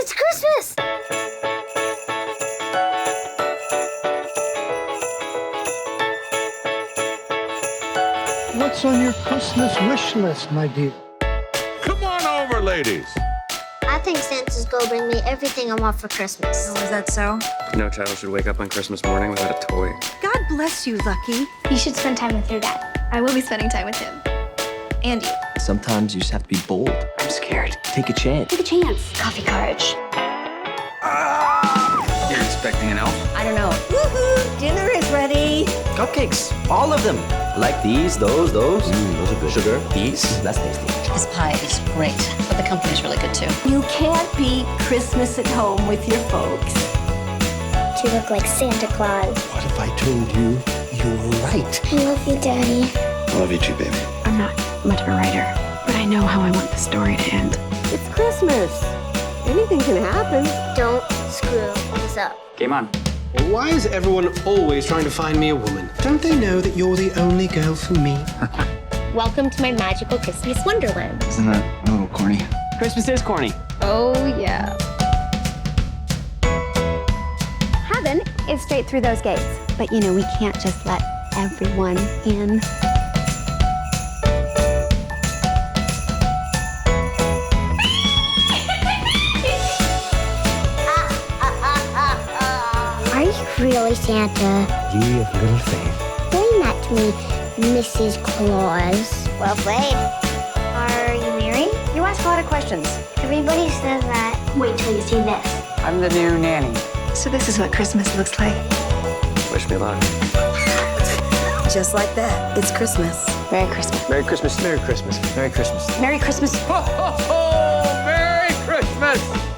It's Christmas! What's on your Christmas wish list, my dear? Come on over, ladies. I think Santa's gonna bring me everything I want for Christmas. Oh, is that so? No child should wake up on Christmas morning without a toy. God bless you, Lucky. You should spend time with your dad. I will be spending time with him. And you. Sometimes you just have to be bold. I'm scared. Take a chance. Take a chance. Coffee courage. You're expecting an elf? I don't know. Woohoo! Dinner is ready. Cupcakes, all of them. I like these, those. Those are good. Sugar, these, that's tasty. This pie is great, but the company's really good too. You can't beat Christmas at home with your folks. You look like Santa Claus. What if I told you you were right? I love you, Daddy. I love you too, baby. I'm not much of a writer, but I know how I want the story to end. It's Christmas. Anything can happen. Don't screw this up. Game on. Why is everyone always trying to find me a woman? Don't they know that you're the only girl for me? Welcome to my magical Christmas wonderland. Isn't that a little corny? Christmas is corny. Oh, yeah. Heaven is straight through those gates. But you know, we can't just let everyone in. Are you really Santa? Ye of little faith. Explain that to me, Mrs. Claus. Well played. Are you married? You ask a lot of questions. Everybody says that. Wait till you see this. I'm the new nanny. So this is what Christmas looks like. Wish me luck. Just like that, it's Christmas. Merry Christmas. Merry Christmas. Merry Christmas. Merry Christmas. Merry Christmas. Ho, ho, ho! Merry Christmas!